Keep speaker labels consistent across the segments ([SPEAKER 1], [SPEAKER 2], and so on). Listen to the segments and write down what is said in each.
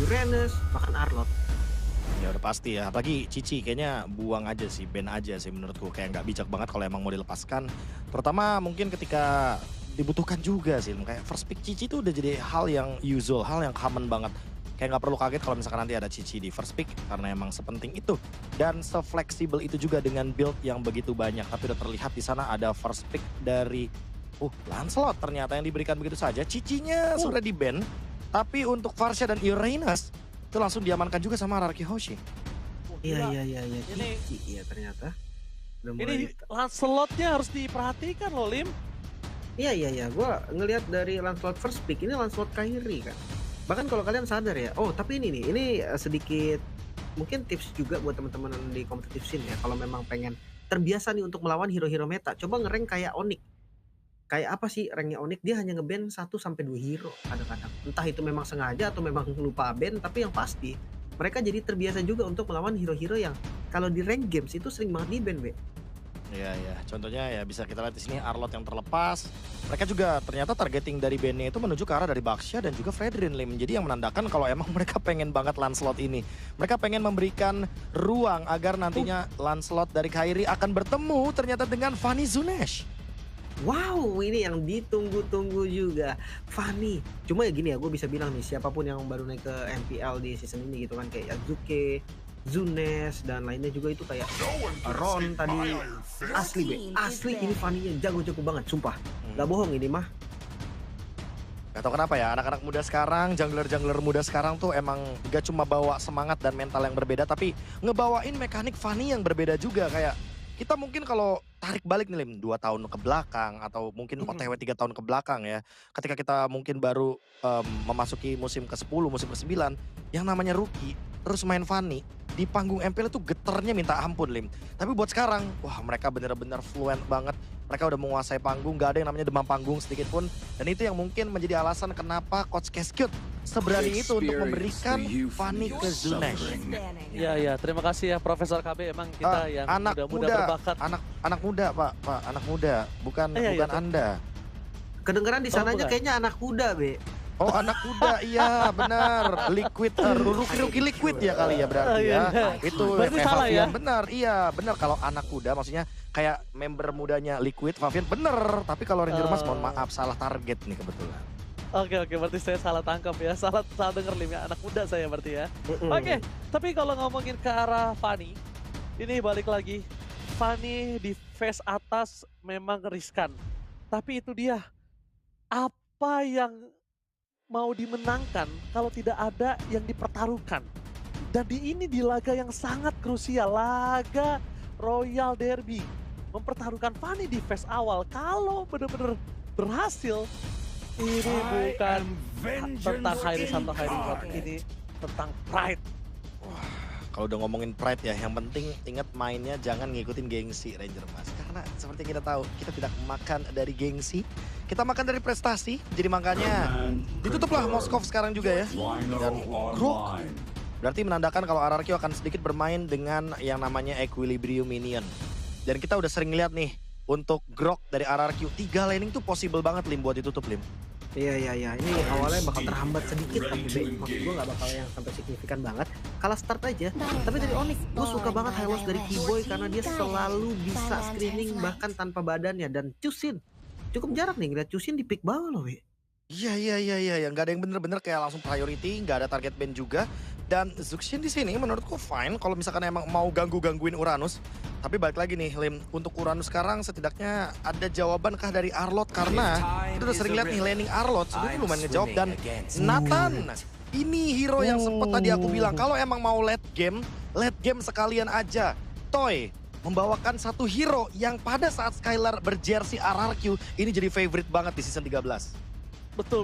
[SPEAKER 1] Uranus, bahkan Arlott.
[SPEAKER 2] Ya udah pasti ya, apalagi Cici kayaknya buang aja sih, ban aja sih menurutku. Kayak nggak bijak banget kalau emang mau dilepaskan. Terutama mungkin ketika dibutuhkan juga sih. Kayak first pick Cici itu udah jadi hal yang usual, hal yang common banget. Kayak nggak perlu kaget kalau misalkan nanti ada Cici di first pick karena emang sepenting itu. Dan se-fleksibel itu juga dengan build yang begitu banyak. Tapi udah terlihat di sana ada first pick dari Lancelot ternyata yang diberikan begitu saja. Cicinya sudah di-ban, tapi untuk Varsha dan Uranus itu langsung diamankan juga sama Araki Hoshi.
[SPEAKER 1] Iya, iya, iya, iya.
[SPEAKER 3] Ini
[SPEAKER 1] Cici ya ternyata. Udah mulai
[SPEAKER 3] ini Lancelot-nya harus diperhatikan loh, Lim.
[SPEAKER 1] Iya, iya, iya. Gua ngelihat dari Lancelot first pick, ini Lancelot Kairi kan. Bahkan kalau kalian sadar ya, tapi ini sedikit mungkin tips juga buat teman-teman di competitive scene ya. Kalau memang pengen terbiasa nih untuk melawan hero-hero meta, coba nge-rank kayak Onyx. Kayak apa sih ranknya Onyx? Dia hanya nge-ban 1 sampai 2 hero kadang-kadang. Entah itu memang sengaja atau memang lupa ban, tapi yang pasti mereka jadi terbiasa juga untuk melawan hero-hero yang kalau di rank games itu sering banget di-ban, Be.
[SPEAKER 2] Iya ya, contohnya ya bisa kita lihat di sini Arlott yang terlepas. Mereka juga ternyata targeting dari bandnya itu menuju ke arah dari Baxia dan juga Fredrin Lim. Jadi yang menandakan kalau emang mereka pengen banget Lancelot ini. Mereka pengen memberikan ruang agar nantinya Lancelot dari Kairi akan bertemu ternyata dengan Fanny Zunesh.
[SPEAKER 1] Wow, ini yang ditunggu-tunggu juga. Fanny. Cuma ya gini ya, gue bisa bilang nih, siapapun yang baru naik ke MPL di season ini gitu kan, kayak Yazuke, Zunes, dan lainnya juga itu kayak Ron tadi. Asli, Be. Asli ini Fanny-nya jago-jago banget, sumpah. Gak bohong ini mah.
[SPEAKER 2] Gak tau kenapa ya, anak-anak muda sekarang, jungler-jungler muda sekarang tuh emang gak cuma bawa semangat dan mental yang berbeda, tapi ngebawain mekanik Fanny yang berbeda juga. Kayak kita mungkin kalau tarik balik nih Lim, 2 tahun ke belakang atau mungkin OTW 3 tahun ke belakang ya. Ketika kita mungkin baru memasuki musim ke-10, musim ke-9, yang namanya rookie, terus main Fanny, di panggung MPL itu geternya minta ampun Lim. Tapi buat sekarang, wah mereka bener-bener fluent banget. Mereka udah menguasai panggung, gak ada yang namanya demam panggung sedikit pun. Dan itu yang mungkin menjadi alasan kenapa Coach Cascute seberani itu untuk memberikan Fanny ke Zunesh.
[SPEAKER 3] Iya, iya. Terima kasih ya Profesor KB. Emang kita yang
[SPEAKER 2] Anak
[SPEAKER 3] muda-muda
[SPEAKER 2] muda,
[SPEAKER 3] berbakat.
[SPEAKER 2] anak muda Pak, anak muda, bukan
[SPEAKER 3] Iya,
[SPEAKER 2] bukan
[SPEAKER 3] iya.
[SPEAKER 2] Anda.
[SPEAKER 1] Kedengeran di sananya
[SPEAKER 3] bukan.
[SPEAKER 1] kayaknya anak kuda, Be.
[SPEAKER 2] Oh anak muda, iya benar. Liquid, rookie liquid ya kali ya berarti
[SPEAKER 3] Oh, iya.
[SPEAKER 2] ya. Itu
[SPEAKER 3] Berarti
[SPEAKER 2] kayak
[SPEAKER 3] salah ya?
[SPEAKER 2] Favian, benar, iya benar. Kalau anak kuda maksudnya kayak member mudanya Liquid, Favian bener. Tapi kalau Ranger Mas mohon maaf, salah target nih kebetulan.
[SPEAKER 3] Oke, berarti saya salah tangkap ya. Salah denger Lim ya. Anak muda saya berarti ya. Oke, tapi kalau ngomongin ke arah Fanny, ini balik lagi. Fanny di face atas memang riskan. Tapi itu dia. Apa yang mau dimenangkan kalau tidak ada yang dipertaruhkan? Dan di laga yang sangat krusial, laga Royal Derby. Mempertaruhkan Fanny di phase awal. Kalau benar-benar berhasil, ini bukan tentang Hairi Santo Hairi, ini tentang pride.
[SPEAKER 2] Kalau udah ngomongin pride ya, yang penting ingat mainnya jangan ngikutin gengsi Ranger Mas. Karena seperti kita tahu, kita tidak makan dari gengsi, kita makan dari prestasi. Jadi makanya ditutuplah Moskov sekarang juga ya. Dan Grok berarti menandakan kalau RRQ akan sedikit bermain dengan yang namanya Equilibrium Minion. Dan kita udah sering lihat nih, untuk Grok dari RRQ, 3 laning tuh possible banget Lim buat ditutup Lim.
[SPEAKER 1] Iya. Ini awalnya bakal terhambat sedikit, tapi maksud gue gak bakal yang sampai signifikan banget. Kalah start aja. Tapi dari Onyx, gue suka banget highlight dari Keyboy karena dia selalu bisa screening bahkan tanpa badannya. Dan Chusin, cukup jarak nih ngeliat Chusin di pick bawah loh, We.
[SPEAKER 2] Iya. Yang gak ada yang bener-bener kayak langsung priority, gak ada target ban juga. Dan Zuxin di sini menurutku fine kalau misalkan emang mau gangguin Uranus. Tapi balik lagi nih Lim, untuk Uranus sekarang setidaknya ada jawaban kah dari Arlott karena kita udah sering lihat nih laning Arlott sebenarnya lumayan ngejawab. Dan Nathan, ini hero yang sempet tadi aku bilang kalau emang mau late game sekalian aja. Toy membawakan satu hero yang pada saat Skylar berjersey RRQ ini jadi favorite banget di season 13.
[SPEAKER 3] Betul.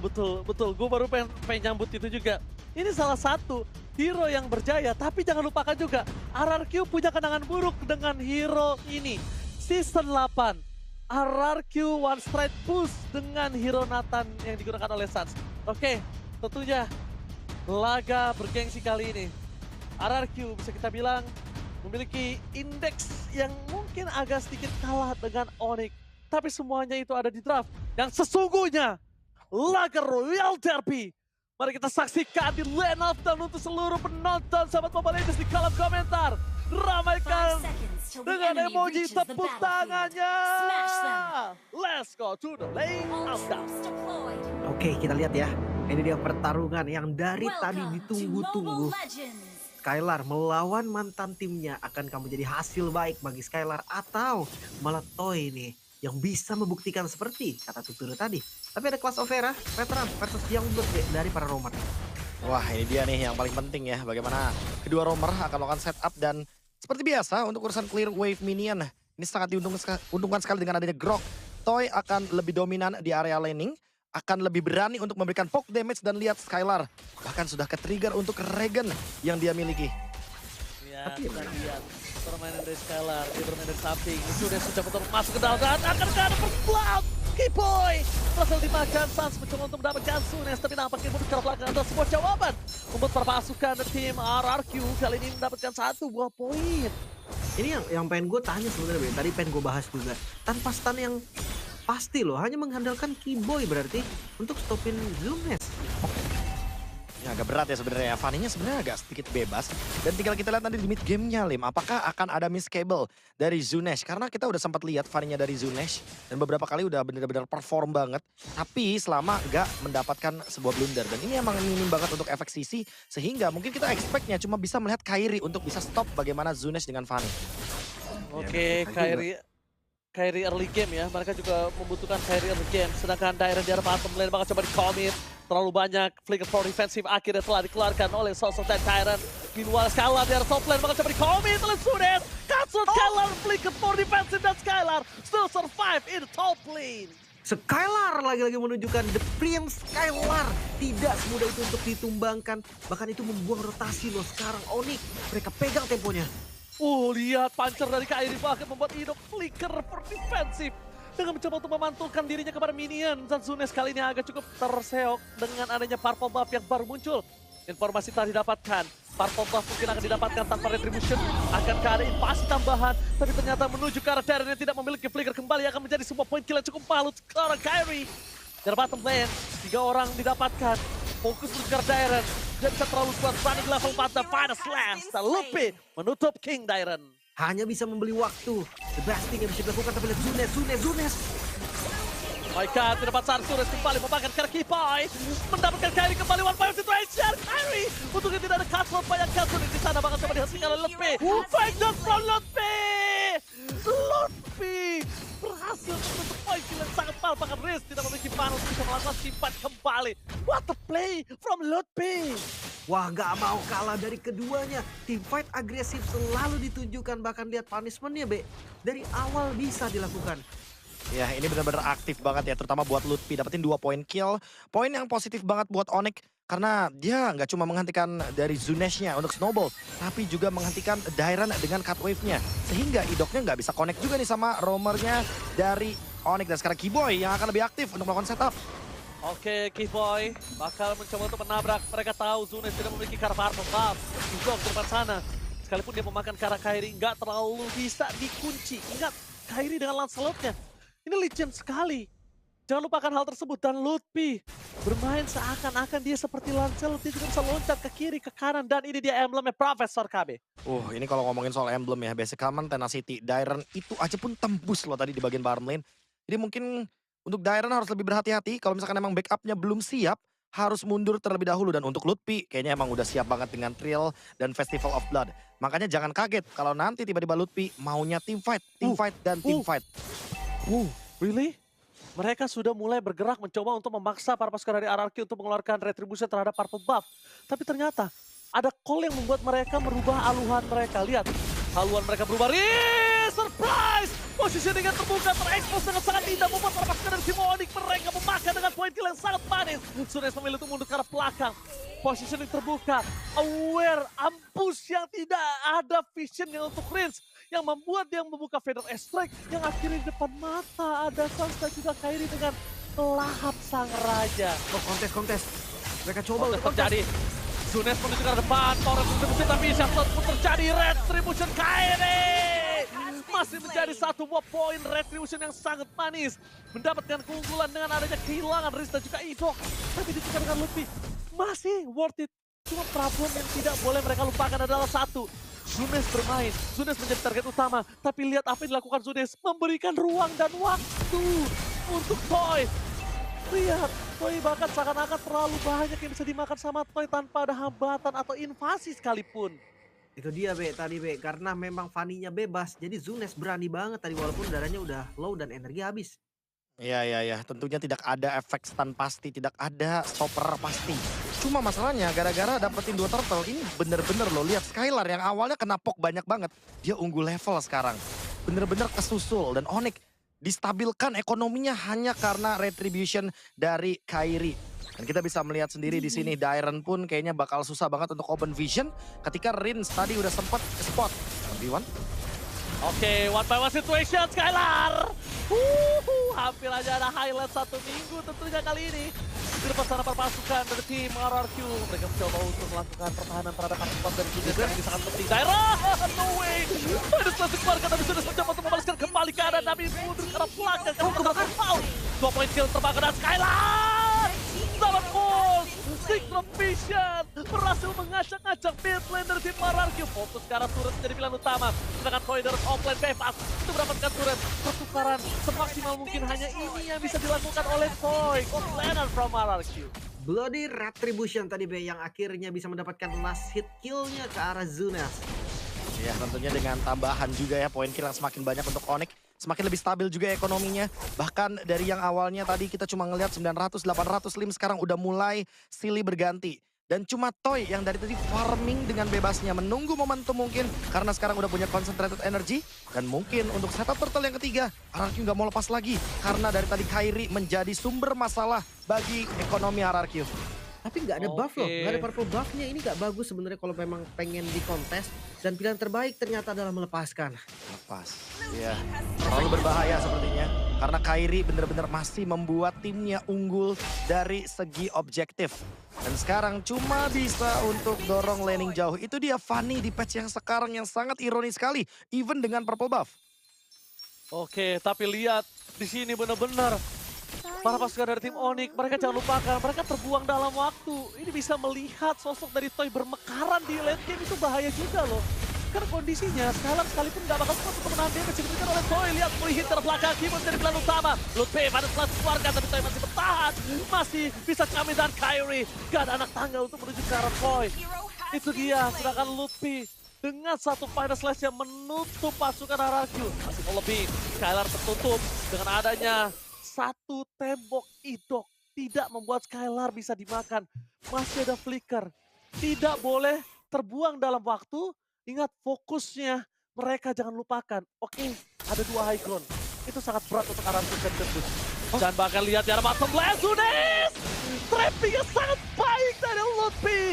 [SPEAKER 3] Gue baru pengen nyambut itu juga. Ini salah satu hero yang berjaya, tapi jangan lupakan juga RRQ punya kenangan buruk dengan hero ini. Season 8, RRQ one straight push dengan hero Nathan yang digunakan oleh Suns. Oke, tentunya laga bergengsi kali ini. RRQ bisa kita bilang memiliki indeks yang mungkin agak sedikit kalah dengan Onyx. Tapi semuanya itu ada di draft. Yang sesungguhnya laga Royal Derby Mari kita saksikan di Lane of dan untuk seluruh penonton sahabat Mobile Legends di kolom komentar. Ramaikan dengan emoji tepuk tangannya. Let's go to the Lane of Down.
[SPEAKER 1] Oke, kita lihat ya. Ini dia pertarungan yang dari tadi ditunggu-tunggu. Skylar melawan mantan timnya, akan kamu jadi hasil baik bagi Skylar atau malah Toy nih yang bisa membuktikan seperti kata Tuturu tadi. Tapi ada Class of Era, veteran versus Youngblood dari para roamer.
[SPEAKER 2] Wah, ini dia nih yang paling penting ya, bagaimana kedua roamer akan melakukan setup dan seperti biasa untuk urusan clear wave minion. Ini sangat diuntungkan sekali dengan adanya Grok. Toy akan lebih dominan di area laning, akan lebih berani untuk memberikan poke damage dan lihat Skylar bahkan sudah ke-trigger untuk Regen yang dia miliki.
[SPEAKER 3] Ya, kita lihat permainan dari Skylar, dia bermain dari samping. Sudah betul masuk ke dalam dan akan ada first blood. Kiboy berhasil dimakan, Sans mencoba untuk mendapatkan Sunes, tapi nampaknya mundur ke belakang ada sebuah jawaban membuat para pasukan tim RRQ kali ini mendapatkan 1 buah poin.
[SPEAKER 1] Ini yang pengen gue tanya sebenarnya, tadi pengen gue bahas juga. Tanpa stun yang pasti loh, hanya mengandalkan Kiboy berarti untuk stopin Zunes.
[SPEAKER 2] Ya, agak berat ya sebenarnya. Fanny-nya sebenarnya agak sedikit bebas. Dan tinggal kita lihat nanti di mid game-nya, Lim. Apakah akan ada miss cable dari Zunesh? Karena kita udah sempat lihat Fanny-nya dari Zunesh. Dan beberapa kali udah benar-benar perform banget. Tapi selama gak mendapatkan sebuah blunder. Dan ini emang minim banget untuk efek CC. Sehingga mungkin kita expect-nya cuma bisa melihat Kairi untuk bisa stop bagaimana Zunesh dengan Fanny.
[SPEAKER 3] Oke, Kairi early game ya. Mereka juga membutuhkan Kairi early game. Sedangkan Dairen di arah bottom lane bakal coba di-commit. Terlalu banyak flicker for defensive akhirnya telah dikeluarkan oleh sosok dan Tyrant. Meanwhile Skylar di arah top lane bakal coba di-commit oleh Sunes. Cancel Skylar, flicker for defensive dan Skylar still survive in the top lane.
[SPEAKER 1] Skylar lagi-lagi menunjukkan The Prince Skylar. Tidak semudah itu untuk ditumbangkan. Bahkan itu membuang rotasi loh sekarang Onyx. Mereka pegang temponya.
[SPEAKER 3] Lihat pancer dari Kairi bahkan membuat Ido flicker for defensive. Dengan mencoba untuk memantulkan dirinya kepada minion. Dan Zunes kali ini agak cukup terseok dengan adanya purple buff yang baru muncul. Informasi telah didapatkan. Purple buff mungkin akan didapatkan tanpa retribution. Akankah ada invasi tambahan. Tapi ternyata menuju ke arah Darren yang tidak memiliki flicker kembali akan menjadi sebuah poin kill yang cukup malu sekarang Kairi. Dari bottom lane, 3 orang didapatkan. Fokus menuju ke arah Darren. Dan bisa terlalu kuat running level 4 dan final slash. Dan Lupi menutup King Darren.
[SPEAKER 1] Hanya bisa membeli waktu. The best thing yang bisa dilakukan tapi lihat Zunes.
[SPEAKER 3] Maika tidak dapat Sunes kembali memakan ke Kiboy. Mendapatkan Kairi kembali one point situation. Kairi untuk yang tidak ada cut-out banyak cut-out di sana bakal coba dihasilkan oleh Lupi. Fight down from Lupi. Lupi berhasil menutup poin kill yang sangat mahal. Bahkan Riz tidak memiliki panel bisa melakukan simpan kembali. What a play from Lupi.
[SPEAKER 1] Wah, gak mau kalah dari keduanya. Team fight agresif selalu ditunjukkan. Bahkan lihat punishment-nya, Be. Dari awal bisa dilakukan.
[SPEAKER 2] Ya, ini benar-benar aktif banget ya, terutama buat Lutfi. Dapetin 2 poin kill. Poin yang positif banget buat Onyx. Karena dia nggak cuma menghentikan dari Zunesh-nya untuk Snowball. Tapi juga menghentikan Dairen dengan cut wave-nya. Sehingga Idoknya nggak bisa connect juga nih sama roamernya dari Onyx. Dan sekarang Kiboy yang akan lebih aktif untuk melakukan setup.
[SPEAKER 3] Oke, Kiboy bakal mencoba untuk menabrak. Mereka tahu Zunes tidak memiliki karakter buff. Juga ke depan sana. Sekalipun dia memakan karakter Kairi, nggak terlalu bisa dikunci. Ingat, Kairi dengan Lancelot-nya. Ini legend sekali. Jangan lupakan hal tersebut. Dan Lutfi bermain seakan-akan dia seperti Lancelot. Dia juga bisa loncat ke kiri, ke kanan. Dan ini dia emblemnya Profesor KB.
[SPEAKER 2] Ini kalau ngomongin soal emblem ya. Basic Command, Tenacity, Dairen itu aja pun tembus loh tadi di bagian bottom lane. Jadi mungkin untuk Dairen harus lebih berhati-hati. Kalau misalkan emang backupnya belum siap, harus mundur terlebih dahulu. Dan untuk Lutfi kayaknya emang udah siap banget dengan Trill dan Festival of Blood. Makanya jangan kaget kalau nanti tiba-tiba Lutfi maunya team fight dan team fight.
[SPEAKER 3] Really? Mereka sudah mulai bergerak mencoba untuk memaksa para pasukan dari RRQ untuk mengeluarkan retribution terhadap purple buff. Tapi ternyata ada call yang membuat mereka merubah haluan mereka. Lihat, haluan mereka berubah. Surprise! Positioning yang terbuka, terekspos dengan sangat indah. Membuat para pasukan dari tim Onyx mereka memakan dengan poin kill yang sangat manis. Sunes memilih untuk mundur ke arah belakang. Positioning terbuka. Aware, Ampus yang tidak ada vision yang untuk Prince. Yang membuat dia membuka Feather Strike yang akhirnya di depan mata ada Sansa juga Kairi dengan lahap sang raja.
[SPEAKER 1] Kontes. Mereka coba untuk
[SPEAKER 3] terjadi. Zunes menuju ke depan, Torres retribution tapi shuttle pun terjadi. Retribution Kairi masih menjadi 1 buah poin retribution yang sangat manis. Mendapatkan keunggulan dengan adanya kehilangan Riz dan juga Idok. Tapi ditukar dengan Luffy. masih worth it. Cuma problem yang tidak boleh mereka lupakan adalah satu. Zunes bermain, Zunes menjadi target utama. Tapi lihat apa yang dilakukan Zunes, memberikan ruang dan waktu untuk Toy. Lihat, Toy bahkan seakan-akan terlalu banyak yang bisa dimakan sama Toy tanpa ada hambatan atau invasi sekalipun.
[SPEAKER 1] Itu dia Be, tadi Be, karena memang Fanny-nya bebas. Jadi Zunes berani banget tadi walaupun darahnya udah low dan energi habis.
[SPEAKER 2] Iya. Tentunya tidak ada efek stun pasti, tidak ada stopper pasti. Cuma masalahnya gara-gara dapetin 2 turtle ini bener-bener lo lihat Skylar yang awalnya kena poke banyak banget. Dia unggul level sekarang. Bener-bener kesusul dan Onyx distabilkan ekonominya hanya karena retribution dari Kairi. Dan kita bisa melihat sendiri di sini Dairon pun kayaknya bakal susah banget untuk open vision ketika Rins tadi udah sempat ke spot. 1v1.
[SPEAKER 3] Oke, 1-by-1 situation Skylar. Hampir aja ada highlight 1 minggu tentunya kali ini. Di depan sana pasukan dari tim RRQ. Mereka mencoba untuk melakukan pertahanan terhadap pasukan dari Zunes yang ini sangat penting. Dairon, no way. Ada selesai keluarga tapi Zunes mencoba untuk membalaskan kembali keadaan. Tapi mundur ke arah belakang karena kebakar foul. 2 point kill terbakar dan Skylar. Salah push. Synchro Vision berhasil mengacak-acak mid lane dari tim RRQ. Fokus ke arah turret menjadi pilihan utama. Sedangkan Voider offlane bebas untuk mendapatkan turret. Pertukaran semaksimal mungkin hanya ini yang bisa dilakukan oleh Toy. Offlaner from RRQ.
[SPEAKER 1] Bloody Retribution tadi Be yang akhirnya bisa mendapatkan last hit kill-nya ke arah Zunes.
[SPEAKER 2] Ya tentunya dengan tambahan juga ya poin kill yang semakin banyak untuk Onyx. Semakin lebih stabil juga ekonominya. Bahkan dari yang awalnya tadi kita cuma ngelihat 900-800 lim sekarang udah mulai silih berganti. Dan cuma Toy yang dari tadi farming dengan bebasnya menunggu momentum mungkin. Karena sekarang udah punya concentrated energy. Dan mungkin untuk setup turtle yang ketiga RRQ nggak mau lepas lagi. Karena dari tadi Kairi menjadi sumber masalah bagi ekonomi RRQ.
[SPEAKER 1] Tapi nggak ada buff loh, nggak ada purple buffnya. Ini nggak bagus sebenarnya kalau memang pengen di kontes. Dan pilihan terbaik ternyata adalah melepaskan.
[SPEAKER 2] Lepas, ya terlalu berbahaya sepertinya. Karena Kairi benar-benar masih membuat timnya unggul dari segi objektif. Dan sekarang cuma bisa untuk dorong laning jauh. Itu dia Fanny di patch yang sekarang yang sangat ironis sekali. Even dengan purple buff.
[SPEAKER 3] Oke, tapi lihat di sini benar-benar para pasukan dari tim Onyx, mereka jangan lupakan, mereka terbuang dalam waktu. Ini bisa melihat sosok dari Toy bermekaran di late game itu bahaya juga loh. Karena kondisinya Skylar sekalipun gak bakal kuat untuk menahan damage yang diberikan oleh Toy. Lihat free hit ke belakang, Kimo menjadi pilihan utama. Lutfi pada setelah keluarga, tapi Toy masih bertahan. Masih bisa Kami dan Kairi. Gak ada anak tangga untuk menuju ke arah Toy. Itu dia, sedangkan Lutfi dengan satu final slash yang menutup pasukan RRQ. Masih mau lebih, Skylar tertutup dengan adanya satu tembok idok tidak membuat Skylar bisa dimakan. Masih ada flicker. Tidak boleh terbuang dalam waktu. Ingat fokusnya mereka jangan lupakan. Oke, ada 2 high ground. Itu sangat berat untuk RRQ dan tembus. Dan bahkan lihat di arah bottom lane, Zunes! Trappingnya sangat baik dari Lutfi.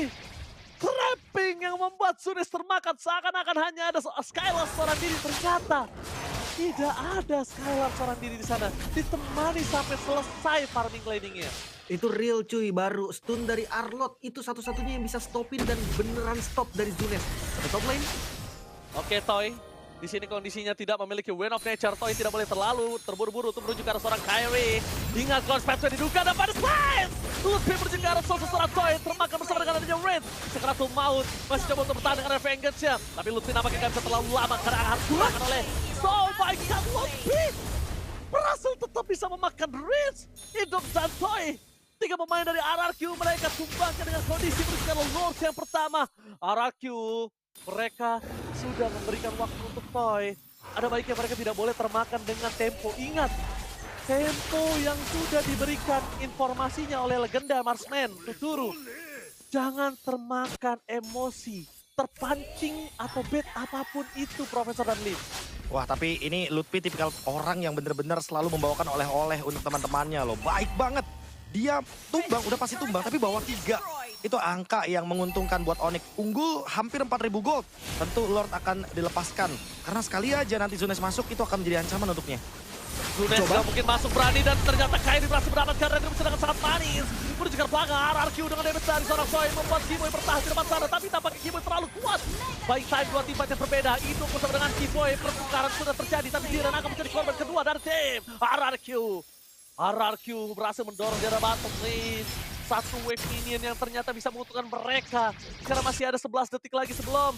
[SPEAKER 3] Trapping yang membuat Zunes termakan seakan-akan hanya ada Skylar seorang diri. Ternyata tidak ada Skylar seorang diri di sana. Ditemani sampai selesai farming laningnya.
[SPEAKER 1] Itu real cuy, baru stun dari Arlot. Itu satu-satunya yang bisa stopin dan beneran stop dari Zunes. Ke top lane.
[SPEAKER 3] Oke Toy, di sini kondisinya tidak memiliki Wind of Nature. Toy tidak boleh terlalu terburu-buru untuk menuju ke arah seorang Kairi. Ingat Close Patch diduga dan pada slide. Lutfi menuju ke arah seorang Toy. Termakan bersama dengan adanya Red. Sekeratul Maut masih coba untuk bertahan dengan Vengeance-nya. Tapi Lutfi nampaknya gak bisa terlalu lama karena akan dimakan oleh Oh my god, Lutfi berhasil tetap bisa memakan Ritz, Idok dan Toy. 3 pemain dari RRQ mereka tumbangkan dengan kondisi berikan Lords yang pertama. RRQ mereka sudah memberikan waktu untuk Toy. Ada baiknya mereka tidak boleh termakan dengan tempo. Ingat, tempo yang sudah diberikan informasinya oleh legenda Marksman Tuturu. Jangan termakan emosi, terpancing atau bait apapun itu Profesor dan Lim.
[SPEAKER 2] Wah tapi ini Lutfi tipikal orang yang bener-bener selalu membawakan oleh-oleh untuk teman-temannya loh. Baik banget. Dia tumbang, udah pasti tumbang tapi bawa 3. Itu angka yang menguntungkan buat Onyx. Unggul hampir 4.000 gold. Tentu Lord akan dilepaskan. Karena sekali aja nanti Zunes masuk itu akan menjadi ancaman untuknya.
[SPEAKER 3] Zunes gak mungkin masuk berani dan ternyata Kairi berhasil mendapatkan retribusi dengan sangat manis. Menuju ke belakang RRQ dengan damage dari seorang Toy membuat Kiboy bertahan di depan sana. Tapi tampaknya Kiboy terlalu kuat. Baik time 2 tim yang berbeda. Itu bersama dengan Kiboy pertukaran sudah terjadi. Tapi dia akan menjadi korban kedua dari tim RRQ. RRQ berhasil mendorong di arah bottom lane. satu wave minion yang ternyata bisa menguntungkan mereka. Karena masih ada 11 detik lagi sebelum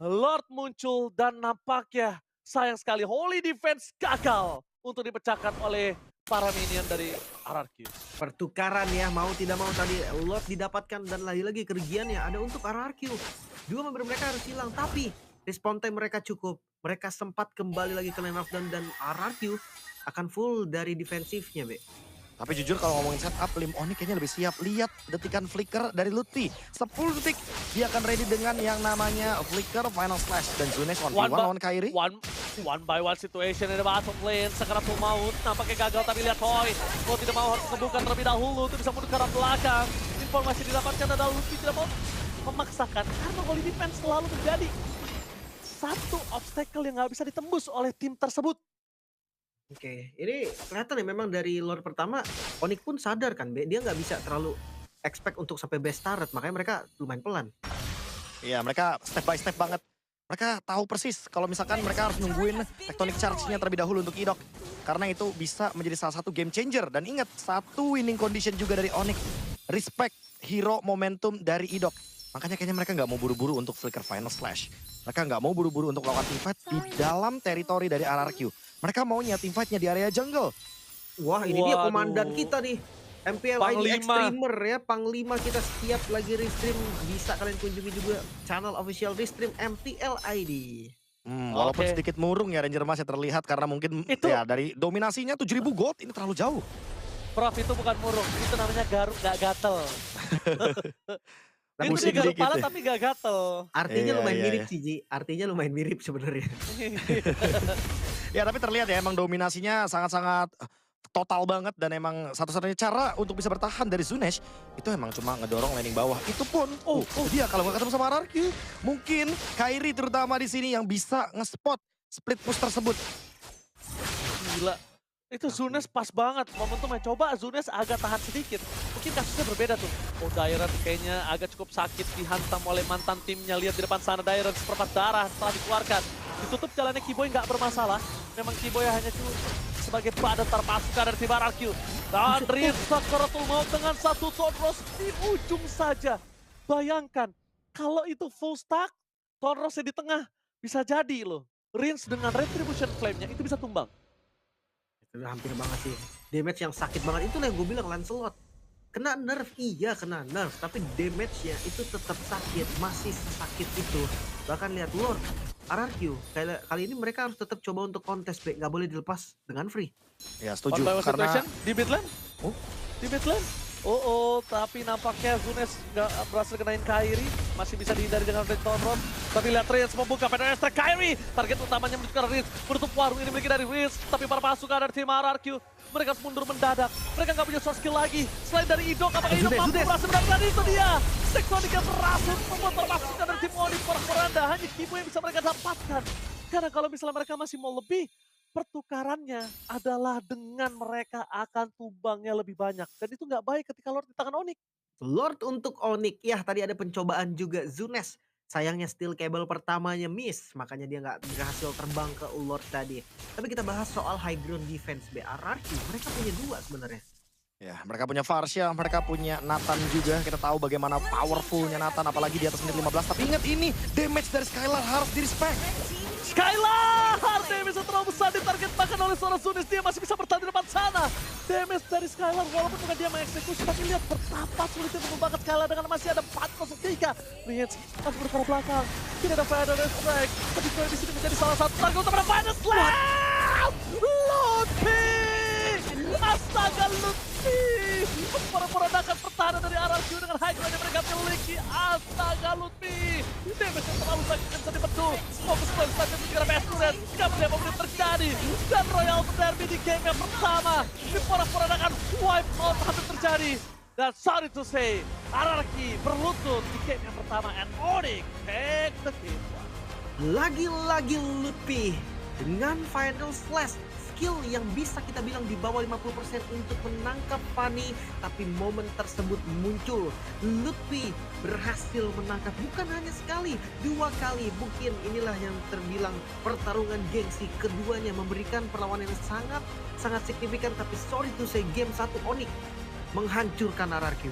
[SPEAKER 3] Lord muncul dan nampaknya sayang sekali Holy Defense gagal untuk dipecahkan oleh para minion dari RRQ.
[SPEAKER 1] Pertukaran ya, mau tidak mau tadi Lord didapatkan dan lagi-lagi kerugiannya ada untuk RRQ. Dua member mereka harus hilang, tapi respawn time mereka cukup. Mereka sempat kembali lagi ke lane of down dan RRQ akan full dari defensifnya, Be.
[SPEAKER 2] Tapi jujur kalau ngomongin setup, Lim Onyx kayaknya lebih siap. Lihat detikan flicker dari Lutfi. 10 detik dia akan ready dengan yang namanya flicker, final slash. Dan Zunes 1v1 lawan Kairi.
[SPEAKER 3] One by one situation in the bottom lane. Sekarang full maut, nampaknya gagal tapi lihat Toy. Mau tidak mau harus ngebuka terlebih dahulu untuk bisa mundur ke arah belakang. Informasi didapatkan adalah Lutfi tidak mau memaksakan karena Holy Defense selalu menjadi satu obstacle yang nggak bisa ditembus oleh tim tersebut.
[SPEAKER 1] Oke, ini kelihatan ya memang dari Lord pertama, Onyx pun sadar kan, Be, dia nggak bisa terlalu expect untuk sampai best turret, makanya mereka lumayan pelan.
[SPEAKER 2] Iya, mereka step by step banget. Mereka tahu persis kalau misalkan mereka harus nungguin tectonic charge-nya terlebih dahulu untuk Idok. Karena itu bisa menjadi salah satu game changer. Dan ingat, satu winning condition juga dari Onyx. Respect hero momentum dari Idok. Makanya kayaknya mereka nggak mau buru-buru untuk flicker final slash. Mereka nggak mau buru-buru untuk melakukan teamfight di dalam teritori dari RRQ. Mereka maunya teamfightnya di area jungle.
[SPEAKER 1] Wah, ini dia komandan kita nih. MPL ID Extremer ya, Panglima kita setiap lagi restream. Bisa kalian kunjungi juga channel official restream MPL ID.
[SPEAKER 2] Walaupun sedikit murung ya Ranger masih terlihat karena mungkin itu ya dari dominasinya 7.000 gold ini terlalu jauh.
[SPEAKER 3] Prof, itu bukan murung, itu namanya garuk gak gatel. Itu dia garuk pala tapi gak gatel.
[SPEAKER 1] Artinya lumayan mirip sih, Ji. Artinya lumayan mirip sebenarnya.
[SPEAKER 2] Ya tapi terlihat ya emang dominasinya sangat-sangat total banget dan emang satu-satunya cara untuk bisa bertahan dari Zunes itu emang cuma ngedorong laning bawah. Itu pun dia kalau nggak ketemu sama RRQ, mungkin Kairi terutama di sini yang bisa nge-spot split push tersebut.
[SPEAKER 3] Gila. Itu Zunes pas banget momentumnya. Coba Zunes agak tahan sedikit. Mungkin kasusnya berbeda tuh. Oh, Dairon kayaknya agak cukup sakit dihantam oleh mantan timnya. Lihat di depan sana Dairon seperempat darah setelah dikeluarkan. Ditutup jalannya Kiboy nggak bermasalah. Memang Kiboy hanya cukup sebagai badan terpasukan dari tim RRQ. Dan Rinsa Karatul Maut dengan satu Tonros di ujung saja. Bayangkan kalau itu full stack, Tonrosnya di tengah bisa jadi loh. Rins dengan Retribution Flame-nya itu bisa tumbang.
[SPEAKER 1] Itu hampir banget sih. Damage yang sakit banget. Itulah yang gue bilang Lancelot. Kena nerf, iya kena nerf. Tapi damage-nya itu tetap sakit. Masih sakit itu. Bahkan lihat Lord, RRQ. Kali ini mereka harus tetap coba untuk kontes, Be. Nggak boleh dilepas dengan free.
[SPEAKER 2] Ya setuju.
[SPEAKER 3] Karena di mid lane. Di mid lane. Tapi nampaknya Zunes nggak berhasil kenain Kairi. Masih bisa dihindari dengan Red Tonron. Tapi lihat Rins membuka Pedro Strike Kairi. Target utamanya menuju ke Rins. Menutup warung ini memiliki dari Rins. Tapi para pasukan dari tim RRQ, mereka mundur mendadak. Mereka nggak punya soft skill lagi. Selain dari Idok, apakah Idok mampu berhasil mendapatkan itu dia? Tektonik yang berhasil membuat para pasukan dari tim Onyx porak-poranda. Hanya Kibo yang bisa mereka dapatkan. Karena kalau misalnya mereka masih mau lebih, pertukarannya adalah dengan mereka akan tumbangnya lebih banyak. Dan itu nggak baik ketika Lord di tangan Onyx.
[SPEAKER 1] Lord untuk Onyx. Ya, tadi ada pencobaan juga Zunes. Sayangnya steel cable pertamanya miss. Makanya dia nggak berhasil terbang ke Lord tadi. Tapi kita bahas soal high ground defense BRRQ. Mereka punya dua sebenarnya.
[SPEAKER 2] Ya, mereka punya Varsha, mereka punya Nathan juga. Kita tahu bagaimana powerfulnya Nathan, apalagi di atas menit 15. Tapi ingat ini, damage dari Skylar harus di-respect.
[SPEAKER 3] Skylar! Damage terlalu besar ditarget bahkan oleh seorang Zunes. Dia masih bisa bertahan di depan sana. Damage dari Skylar walaupun bukan dia mengeksekusi. Tapi lihat betapa sulitnya untuk membakar Skylar dengan masih ada 4-3. Lihat, langsung bergerak belakang. Tidak ada Fire dan Strike. Tapi Joy di sini menjadi salah satu target untuk Final Slam! Lutfi! Astaga Lutfi! Memporak-porandakan pertahanan dari RRQ dengan high ground yang mereka miliki. Astaga Lutfi! Damage yang terlalu sakit yang bisa dibendung. Fokus poin saja mengejar Pesturen. Gak boleh apa terjadi. Dan Royal Derby di game yang pertama. Memporak-porandakan wipe out hampir terjadi. Dan sorry to say, RRQ berlutut di game yang pertama. And Onyx take the game.
[SPEAKER 1] Lagi-lagi Lutfi dengan final slash. Skill yang bisa kita bilang di bawah 50% untuk menangkap Fanny. Tapi momen tersebut muncul. Lutfi berhasil menangkap bukan hanya sekali, 2 kali. Mungkin inilah yang terbilang pertarungan gengsi. Keduanya memberikan perlawanan yang sangat signifikan. Tapi sorry to say game 1 Onyx menghancurkan RRQ.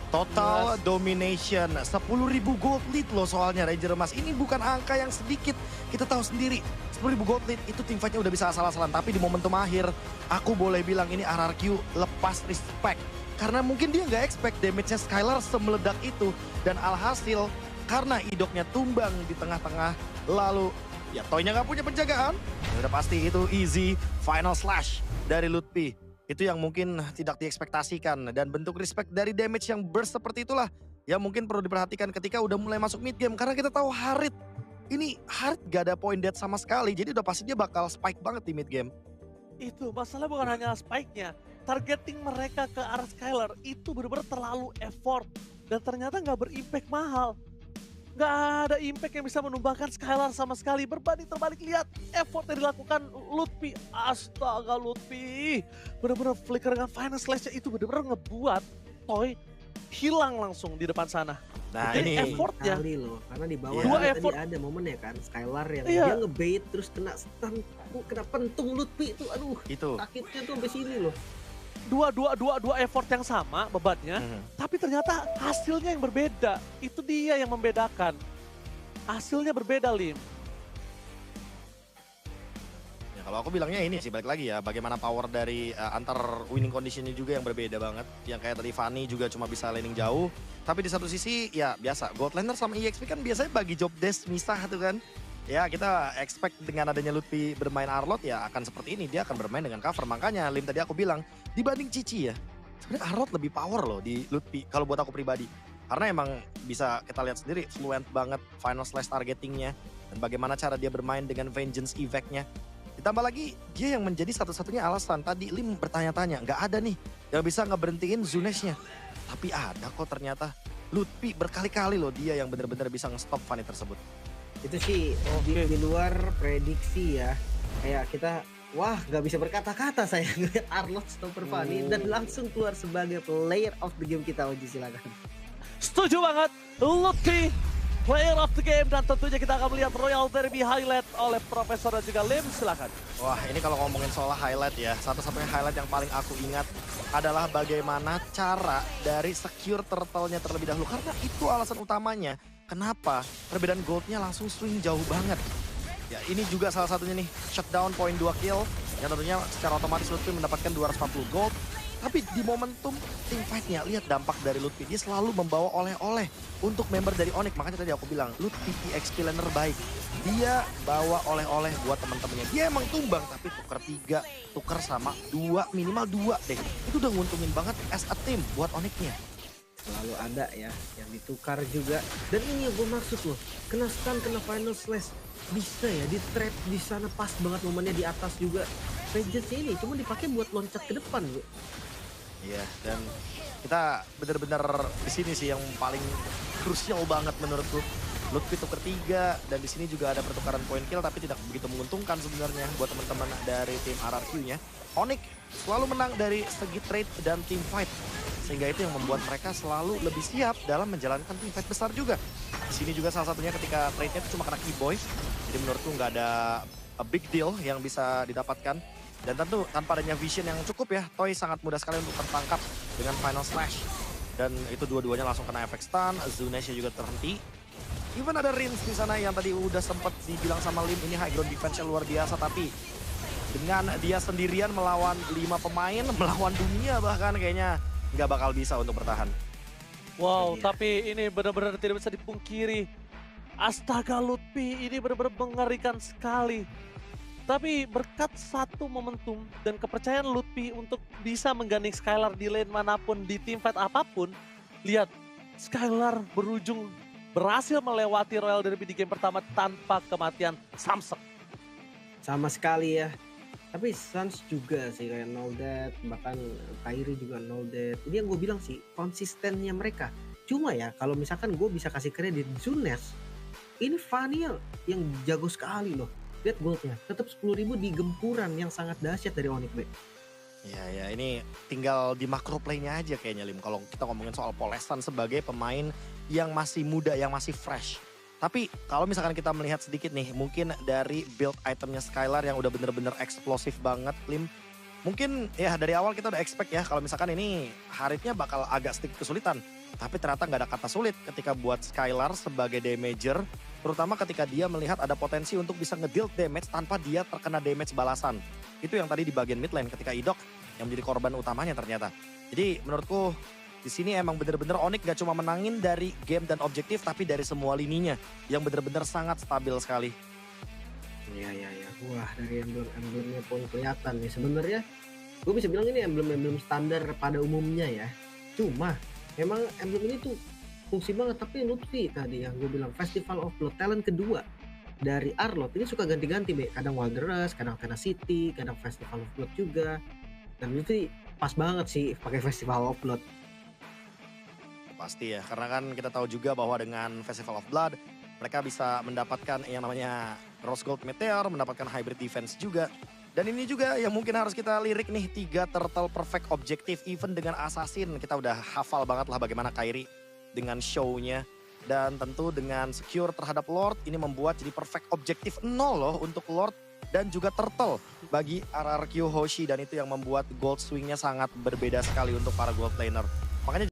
[SPEAKER 2] Total
[SPEAKER 3] Yes.
[SPEAKER 2] domination, 10.000 gold lead loh soalnya Ranger Emas. Ini bukan angka yang sedikit, kita tahu sendiri. 10.000 gold lead itu tim fightnya udah bisa asal-asalan. Tapi di momentum akhir, aku boleh bilang ini RRQ lepas respect. Karena mungkin dia nggak expect damage-nya Skylar semeledak itu. Dan alhasil, karena idoknya tumbang di tengah-tengah, lalu ya Toy-nya nggak punya penjagaan. Ya udah pasti itu easy final slash dari Lutfi. Itu yang mungkin tidak diekspektasikan. Dan bentuk respect dari damage yang burst seperti itulah yang mungkin perlu diperhatikan ketika udah mulai masuk mid game. Karena kita tahu Harit, ini Harit gak ada point dead sama sekali. Jadi udah pasti dia bakal spike banget di mid game.
[SPEAKER 3] Itu masalah bukan hanya spike-nya. Targeting mereka ke arah Skylar itu benar-benar terlalu effort. Dan ternyata nggak berimpact mahal. Nggak ada impact yang bisa menumbangkan Skylar sama sekali. Berbanding terbalik, lihat effort yang dilakukan Lutfi. Astaga Lutfi. Benar-benar flicker dengan final slash-nya itu benar-benar ngebuat Toy hilang langsung di depan sana.
[SPEAKER 2] Nah
[SPEAKER 3] Jadi
[SPEAKER 2] ini
[SPEAKER 3] effortnya.
[SPEAKER 1] Kali loh, karena di bawah
[SPEAKER 2] Dua
[SPEAKER 1] tadi
[SPEAKER 3] effort.
[SPEAKER 1] ada momen ya kan, Skylar yang
[SPEAKER 3] Iya.
[SPEAKER 1] dia ngebait terus kena stun, kena pentung Lutfi itu, aduh
[SPEAKER 2] itu.
[SPEAKER 1] sakitnya tuh sampai sini loh.
[SPEAKER 3] Dua effort yang sama bebannya. Tapi ternyata hasilnya yang berbeda. Itu dia yang membedakan. Hasilnya berbeda, Lim.
[SPEAKER 2] Ya, kalau aku bilangnya ini sih balik lagi ya, bagaimana power dari antar winning conditionnya juga yang berbeda banget. Yang kayak tadi Fanny juga cuma bisa laning jauh. Tapi di satu sisi ya biasa, Gold Laner sama EXP kan biasanya bagi job desk misah tuh kan. Ya kita expect dengan adanya Lutfi bermain Arlot ya akan seperti ini. Dia akan bermain dengan cover. Makanya Lim tadi aku bilang, dibanding Cici ya, sebenarnya Arlot lebih power loh di Lutfi kalau buat aku pribadi. Karena emang bisa kita lihat sendiri fluent banget final slash targetingnya. Dan bagaimana cara dia bermain dengan Vengeance effect-nya. Ditambah lagi dia yang menjadi satu-satunya alasan. Tadi Lim bertanya-tanya, nggak ada nih yang bisa ngeberhentiin Zunesh-nya. Tapi ada kok ternyata. Lutfi berkali-kali loh dia yang benar-benar bisa nge-stop Fanny tersebut.
[SPEAKER 1] Itu sih di luar prediksi ya, kayak kita wah nggak bisa berkata-kata saya ngeliat Arlot stopper Fanny dan langsung keluar sebagai player of the game kita. Oji silakan.
[SPEAKER 3] Setuju banget, Lutfi, player of the game. Dan tentunya kita akan melihat Royal Derby highlight oleh Profesor dan juga Lim, silakan.
[SPEAKER 2] Wah ini kalau ngomongin soal highlight ya, satu-satunya highlight yang paling aku ingat adalah bagaimana cara dari secure turtle-nya terlebih dahulu. Karena itu alasan utamanya kenapa perbedaan goldnya langsung swing jauh banget. Ya ini juga salah satunya nih, shutdown point 2 kill. Yang tentunya secara otomatis Lutfi mendapatkan 240 gold. Tapi di momentum team fight-nya, lihat dampak dari Lutfi. Dia selalu membawa oleh-oleh untuk member dari Onyx. Makanya tadi aku bilang, Lutfi EXP laner baik. Dia bawa oleh-oleh buat teman-temannya. Dia emang tumbang, tapi tuker 3, tuker sama 2, minimal 2 deh. Itu udah nguntungin banget as a team buat Onyx-nya.
[SPEAKER 1] Selalu ada ya yang ditukar juga. Dan ini yang gue maksud loh, kena stun, kena final slash. Bisa ya di trap di sana pas banget momennya di atas juga. Vengeance ini cuma dipakai buat loncat ke depan gue.
[SPEAKER 2] Iya, dan kita bener-bener di sini sih yang paling krusial banget menurutku. Lutfi tuker 3 dan di sini juga ada pertukaran point kill tapi tidak begitu menguntungkan sebenarnya buat teman-teman dari tim RRQ-nya. Onyx selalu menang dari segi trade dan team fight. Sehingga itu yang membuat mereka selalu lebih siap dalam menjalankan team fight besar juga. Di sini juga salah satunya ketika trade-nya itu cuma kena Keyboy. Jadi menurutku nggak ada a big deal yang bisa didapatkan. Dan tentu tanpa adanya vision yang cukup ya, Toy sangat mudah sekali untuk tertangkap dengan final slash. Dan itu dua-duanya langsung kena efek stun, Zunesh juga terhenti. Even ada Rins di sana yang tadi udah sempat dibilang sama Lim ini high ground defense-nya luar biasa, tapi dengan dia sendirian melawan 5 pemain, melawan dunia bahkan kayaknya nggak bakal bisa untuk bertahan.
[SPEAKER 3] Wow,
[SPEAKER 1] Iya.
[SPEAKER 3] tapi ini benar-benar tidak bisa dipungkiri. Astaga Lutfi ini benar-benar mengerikan sekali. Tapi berkat satu momentum dan kepercayaan Lutfi untuk bisa menggandeng Skylar di lane manapun, di team fight apapun. Lihat, Skylar berhasil melewati Royal Derby di game pertama tanpa kematian Samsek.
[SPEAKER 1] Sama sekali ya. Tapi Suns juga sih kayak no death, bahkan Kyrie juga no death. Ini yang gue bilang sih konsistennya mereka. Cuma ya kalau misalkan gue bisa kasih kredit Zunesh, ini Fanny yang jago sekali loh. Lihat goldnya, tetap 10.000 di gempuran yang sangat dahsyat dari Onyx B.
[SPEAKER 2] Ya ini tinggal di macro play-nya aja kayaknya Lim. Kalau kita ngomongin soal Polesan sebagai pemain yang masih muda, yang masih fresh. Tapi kalau misalkan kita melihat sedikit nih, mungkin dari build itemnya Skylar yang udah bener-bener eksplosif banget Lim. Mungkin ya dari awal kita udah expect ya kalau misalkan ini Harithnya bakal agak sedikit kesulitan. Tapi ternyata nggak ada kata sulit ketika buat Skylar sebagai damager. Terutama ketika dia melihat ada potensi untuk bisa nge-deal damage tanpa dia terkena damage balasan. Itu yang tadi di bagian mid lane ketika Idok yang menjadi korban utamanya ternyata. Jadi menurutku di sini emang bener-bener Onyx gak cuma menangin dari game dan objektif tapi dari semua lininya yang bener-bener sangat stabil sekali.
[SPEAKER 1] Iya iya iya. Wah, dari emblem-emblemnya pun kelihatan nih. Sebenarnya gue bisa bilang ini emblem-emblem standar pada umumnya ya. Cuma emang emblem ini tuh fungsi banget. Tapi Lutfi tadi yang gue bilang Festival of Blood talent kedua dari Arlott ini suka ganti-ganti, Be. Kadang Wanderers, kadang Tenacity, kadang Festival of Blood juga. Dan Lutfi pas banget sih pakai Festival of Blood.
[SPEAKER 2] Pasti ya, karena kan kita tahu juga bahwa dengan Festival of Blood mereka bisa mendapatkan yang namanya Rose Gold Meteor, mendapatkan hybrid defense juga. Dan ini juga yang mungkin harus kita lirik nih, 3 turtle perfect objektif. Even dengan Assassin, kita udah hafal banget lah bagaimana Kairi dengan show-nya. Dan tentu dengan secure terhadap Lord, ini membuat jadi perfect objektif 0 loh untuk Lord. Dan juga turtle bagi RRQ Hoshi. Dan itu yang membuat gold swing-nya sangat berbeda sekali untuk para gold laner.